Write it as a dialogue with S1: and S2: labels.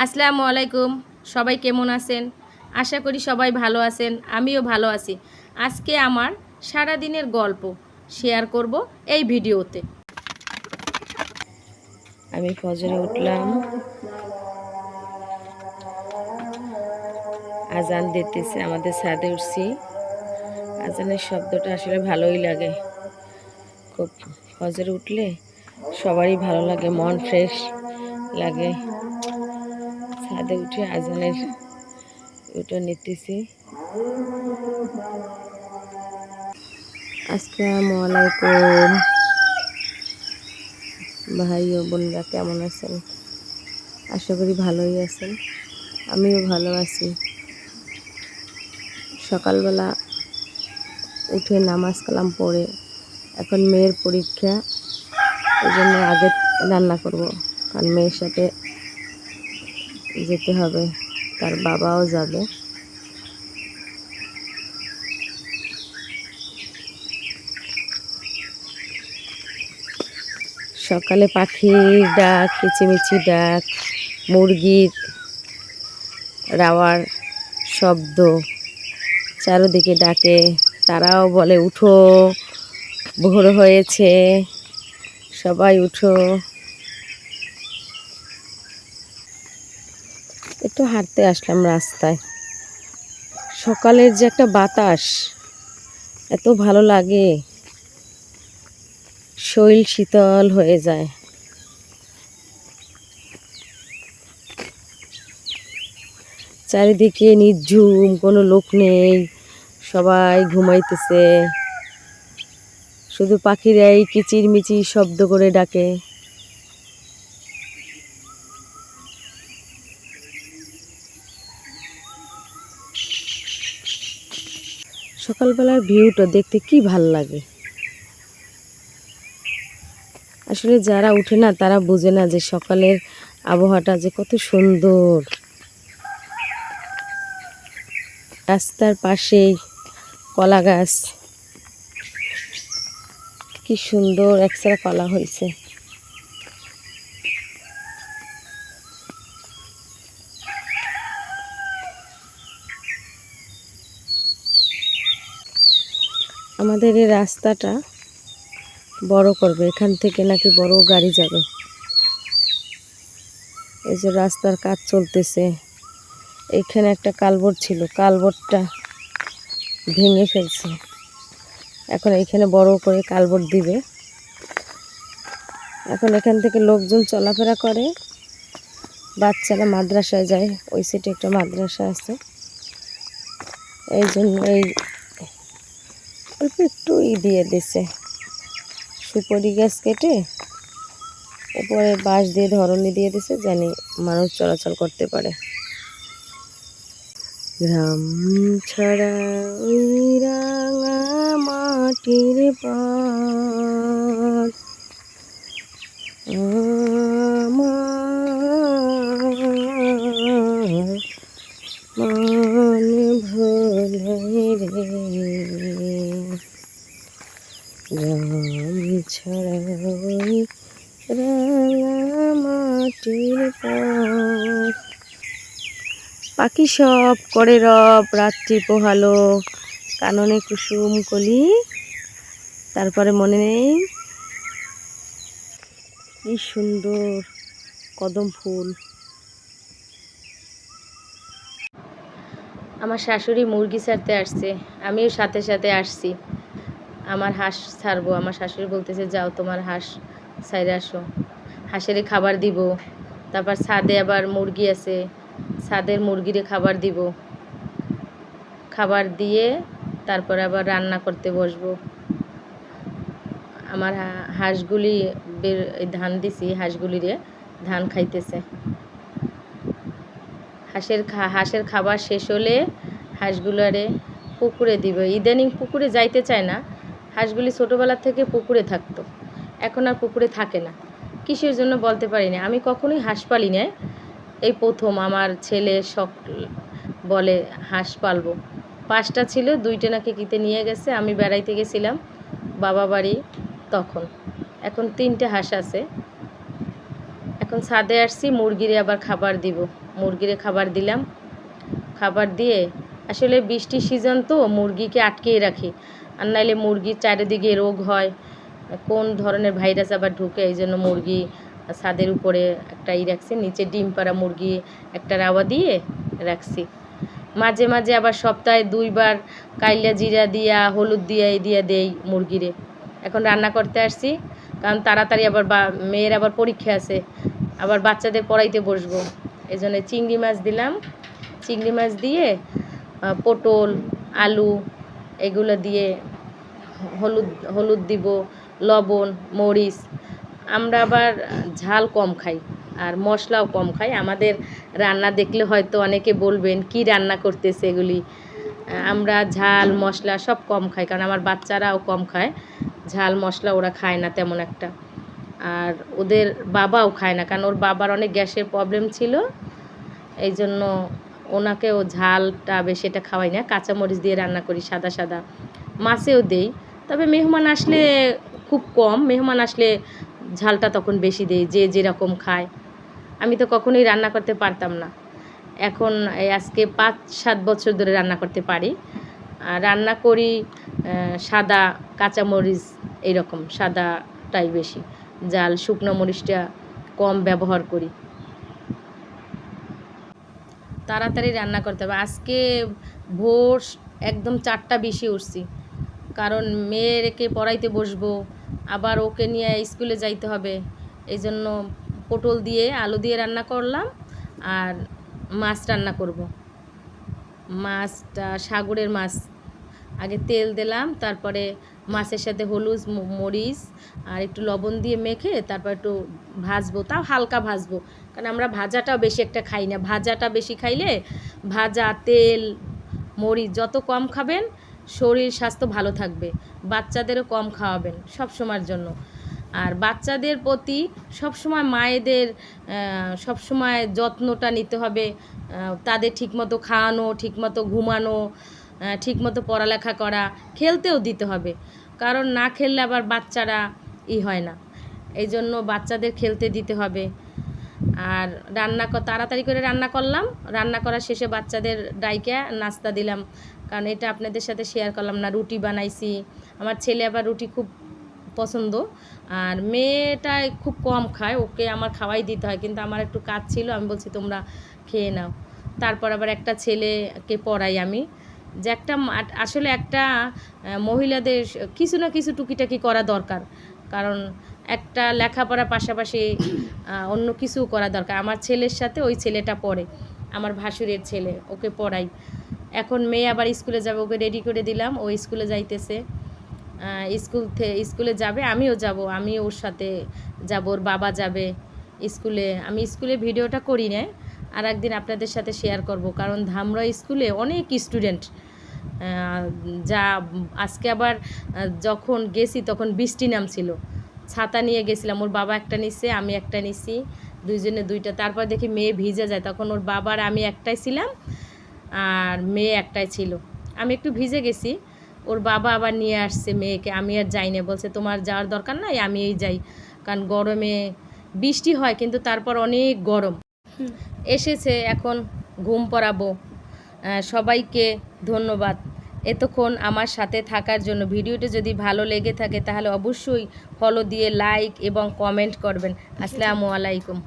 S1: আসসালামু আলাইকুম। সবাই কেমন আছেন? আশা করি সবাই ভালো আছেন। আমিও ভালো আছি। আজকে আমার সারাদিনের গল্প শেয়ার করব এই ভিডিওতে। আমি ফজরে উঠলাম, আজান দিতেছে, আমাদের ছাদে উঠছি। আজানের শব্দটা আসলে ভালোই লাগে। খুব ফজরে উঠলে সবারই ভালো লাগে, মন ফ্রেশ লাগে। ছাদে উঠে আজানের ওটা নিতেছি। আসসালামু আলাইকুম ভাই ও বোনরা, কেমন আছেন? আশা করি ভালোই আছেন। আমিও ভালো আছি। সকালবেলা উঠে নামাজ কালাম পড়ে এখন মেয়ের পরীক্ষা, ওই জন্য আগে রান্না করব, কারণ মেয়ের সাথে যেতে হবে, তার বাবাও যাবে। সকালে পাখির ডাক, কিচিমিচি ডাক, মুরগির রাওয়ার শব্দ চারদিকে ডাকে। তারাও বলে উঠো, ভোর হয়েছে, সবাই উঠো। একটু হাঁটতে আসলাম রাস্তায়। সকালের যে একটা বাতাস এত ভালো লাগে, শরীর শীতল হয়ে যায়। চারিদিকে নির্ঝুম, কোনো লোক নেই, সবাই ঘুমাইতেছে। শুধু পাখিরাই কিচিরমিচির শব্দ করে ডাকে। সকালবেলার ভিউটা দেখতে কি ভাল লাগে। আসলে যারা উঠে না তারা বোঝে না যে সকালের আবহাওয়াটা যে কত সুন্দর। রাস্তার পাশেই কলা গাছ, কি সুন্দর একসাথে কলা হয়েছে। আমাদের এই রাস্তাটা বড় করবে, এখান থেকে নাকি বড় গাড়ি যাবে। এই যে রাস্তার কাজ চলতেছে। এখানে একটা কালভার্ট ছিল, কালভার্টটা ভেঙে ফেলছে। এখন এখানে বড় করে কালভার্ট দিবে। এখন এখান থেকে লোকজন চলাফেরা করে, বাচ্চারা মাদ্রাসায় যায়। ওই সাইডে একটা মাদ্রাসা আছে, এই জন্য এই অল্প একটু দিয়ে দিছে, সুপারি গাছ কেটে উপরে বাঁশ দিয়ে ধরনী দিয়ে দিছে, জানি মানুষ চলাচল করতে পারে। গ্রাম ছাড়া ওই রাঙা মাটির পথ মন ভোলে রে, গ্রাম ছাড়া ওই রাঙা মাটির পথ। পাখি সব করে রব, রাত্রি পোহালো, কাননে কুসুম কলি। তারপরে মনে নেই কি সুন্দর কদম ফুল। আমার শাশুড়ি মুরগি ছাড়তে আসছে, আমিও সাথে সাথে আসছি। আমার হাঁস ছাড়বো, আমার শাশুড়ি বলতেছে যাও তোমার হাঁস ছাইরে আসো, হাঁসের খাবার দিব। তারপর ছাদে আবার মুরগি আছে, ছাদের মুরগিরে খাবার দিব, খাবার দিয়ে তারপর আবার রান্না করতে বসবো। আমার হাঁসগুলি ধান দিছি, হাঁসগুলিরে ধান খাইতেছে। হাঁসের খাবার শেষ হলে হাঁসগুলারে পুকুরে দিবে। ইদানিং পুকুরে যাইতে চায় না, হাঁসগুলি ছোটোবেলার থেকে পুকুরে থাকতো, এখন আর পুকুরে থাকে না। কিসের জন্য বলতে পারি না, আমি কখনোই হাঁস পালি না। এই প্রথম আমার ছেলে শখ বলে হাঁস পালবো। 5টা ছিল, 2টা নাকি কিতে নিয়ে গেছে, আমি বেড়াইতে গেছিলাম বাবা বাড়ি তখন। এখন 3টে হাঁস আছে। এখন এখন ছাদে আসছি, মুরগিরে আবার খাবার দিব। মুরগিরে খাবার দিলাম, খাবার দিয়ে আসলে বৃষ্টির সিজন তো মুরগিকে আটকিয়ে রাখি, আর নাইলে মুরগির চারিদিকে রোগ হয়, কোন ধরনের ভাইরাস আবার ঢুকে, এই জন্য মুরগি ছাদের উপরে একটা রাখছি, নিচে ডিম পাড়া মুরগি একটা রাওয়া দিয়ে রাখছি। মাঝে মাঝে আবার সপ্তাহে 2 বার কাইলা জিরা দিয়া হলুদ দিয়া দেই মুরগিরে। এখন রান্না করতে আসছি, কারণ তাড়াতাড়ি আবার মেয়ের আবার পরীক্ষা আছে, আবার বাচ্চাদের পড়াইতে বসবো, এই জন্য চিংড়ি মাছ দিলাম। চিংড়ি মাছ দিয়ে পটল আলু এগুলো দিয়ে হলুদ দিব, লবণ মরিচ। আমরা আবার ঝাল কম খাই আর মশলাও কম খাই। আমাদের রান্না দেখলে হয়তো অনেকে বলবেন কি রান্না করতেছে এগুলি। আমরা ঝাল মশলা সব কম খাই, কারণ আমার বাচ্চারাও কম খায় ঝাল মশলা, ওরা খায় না তেমন একটা। আর ওদের বাবাও খায় না, কারণ ওর বাবার অনেক গ্যাসের প্রবলেম ছিল, এই জন্য ওনাকেও ঝালটা বেশি এটা খাওয়াই না। কাঁচামরিচ দিয়ে রান্না করি সাদা সাদা, মাছেও দেই, তবে মেহমান আসলে খুব কম, মেহমান আসলে ঝালটা তখন বেশি দেই, যে যেরকম খায়। আমি তো কখনোই রান্না করতে পারতাম না, এখন আজকে 5-7 বছর ধরে রান্না করতে পারি। রান্না করি সাদা কাঁচামরিচ, এইরকম সাদাটাই বেশি, জাল শুকনো মরিচটা কম ব্যবহার করি। তাড়াতাড়ি রান্না করতে হবে। আজকে ভোর একদম 4টা বেশি উঠছি, কারণ মেয়েকে পড়াইতে বসবো, আবার ওকে নিয়ে স্কুলে যাইতে হবে, এই জন্য পটল দিয়ে আলু দিয়ে রান্না করলাম, আর মাছ রান্না করব। মাছটা সাগরের মাছ, আগে তেল দিলাম, তারপরে মাছের সাথে হলুদ মরিচ আর একটু লবণ দিয়ে মেখে তারপর একটু ভাজবো, তাও হালকা ভাজবো, কারণ আমরা ভাজাটাও বেশি একটা খাই না। ভাজাটা বেশি খাইলে, ভাজা তেল মরিচ যত কম খাবেন শরীর স্বাস্থ্য ভালো থাকবে। বাচ্চাদেরও কম খাওয়াবেন সব সময়ের জন্য। আর বাচ্চাদের প্রতি সবসময় মায়েদের সবসময় যত্নটা নিতে হবে, তাদের ঠিকমতো খাওয়ানো, ঠিকমতো ঘুমানো, ঠিকমতো পড়ালেখা করা, খেলতেও দিতে হবে, কারণ না খেললে আবার বাচ্চারা হয় না, এই জন্য বাচ্চাদের খেলতে দিতে হবে। আর তাড়াতাড়ি করে রান্না করলাম, রান্না করার শেষে বাচ্চাদের ডাইকে নাস্তা দিলাম, কারণ এটা আপনাদের সাথে শেয়ার করলাম না। রুটি বানাইছি, আমার ছেলে আবার রুটি খুব পছন্দ, আর মেয়েটা খুব কম খায়, ওকে আমার খাওয়াই দিতে হয়, কিন্তু আমার একটু কাজ ছিল, আমি বলছি তোমরা খেয়ে নাও। তারপর আবার একটা ছেলেকে পড়াই আমি, যে আসলে একটা মহিলাদের কিছু না কিছু টুকিটাকি করা দরকার, কারণ একটা লেখাপড়ার পাশাপাশি অন্য কিছু করা দরকার। আমার ছেলের সাথে ওই ছেলেটা পড়ে, আমার ভাসুরের ছেলে, ওকে পড়াই। এখন মেয়ে আবার স্কুলে যাবে, ওকে রেডি করে দিলাম, ও স্কুলে যাইতেছে। স্কুলে যাবে, আমিও যাব, আমি ওর সাথে যাব, ওর বাবা যাবে স্কুলে। আমি স্কুলে ভিডিওটা করি না, আর একদিন আপনাদের সাথে শেয়ার করব, কারণ ধামরা স্কুলে অনেক স্টুডেন্ট, যা আজকে আবার যখন গেছি তখন বৃষ্টি নামছিল, ছাতা নিয়ে গেছিলাম, ওর বাবা একটা নিচ্ছে, আমি একটা নিছি, দুইজনে দুইটা। তারপর দেখি মেয়ে ভিজে যায়, তখন ওর বাবার আমি একটাই ছিলাম আর মেয়ে একটাই ছিল, আমি একটু ভিজে গেছি, ওর বাবা আবার নিয়ে আসছে মেয়েকে, আমি আর যাই না, বলছে তোমার যাওয়ার দরকার নাই, আমি যাই, কারণ গরমে বৃষ্টি হয় কিন্তু তারপর অনেক গরম। এসেছে, এখন ঘুম পড়াবো। সবাইকে ধন্যবাদ এতক্ষণ আমার সাথে থাকার জন্য। ভিডিওটি যদি ভালো লেগে থাকে তাহলে অবশ্যই ফলো দিয়ে লাইক এবং কমেন্ট করবেন। আসসালামু আলাইকুম।